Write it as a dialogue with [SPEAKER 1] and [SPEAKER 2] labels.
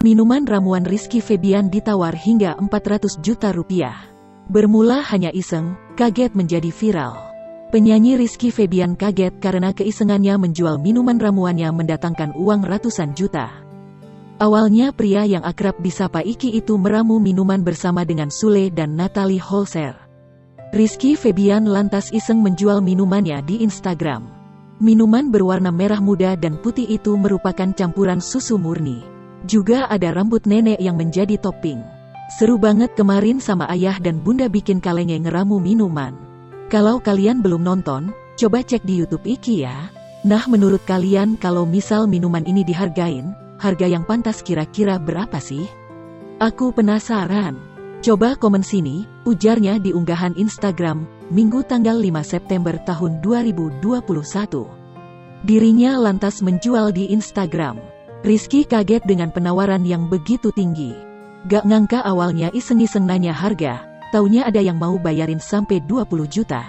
[SPEAKER 1] Minuman ramuan Rizky Febian ditawar hingga 400 juta rupiah. Bermula hanya iseng, kaget menjadi viral. Penyanyi Rizky Febian kaget karena keisengannya menjual minuman ramuannya mendatangkan uang ratusan juta. Awalnya pria yang akrab disapa Iki itu meramu minuman bersama dengan Sule dan Natalie Holzer. Rizky Febian lantas iseng menjual minumannya di Instagram. Minuman berwarna merah muda dan putih itu merupakan campuran susu murni. Juga ada rambut nenek yang menjadi topping. Seru banget kemarin sama ayah dan bunda bikin kalenge ngeramu minuman. Kalau kalian belum nonton, coba cek di YouTube Iki ya. Nah menurut kalian kalau misal minuman ini dihargain, harga yang pantas kira-kira berapa sih? Aku penasaran. Coba komen sini, ujarnya di unggahan Instagram, Minggu tanggal 5 September tahun 2021. Dirinya lantas menjual di Instagram. Rizky kaget dengan penawaran yang begitu tinggi. Gak ngangka awalnya iseng-iseng nanya harga, taunya ada yang mau bayarin sampai 20 juta.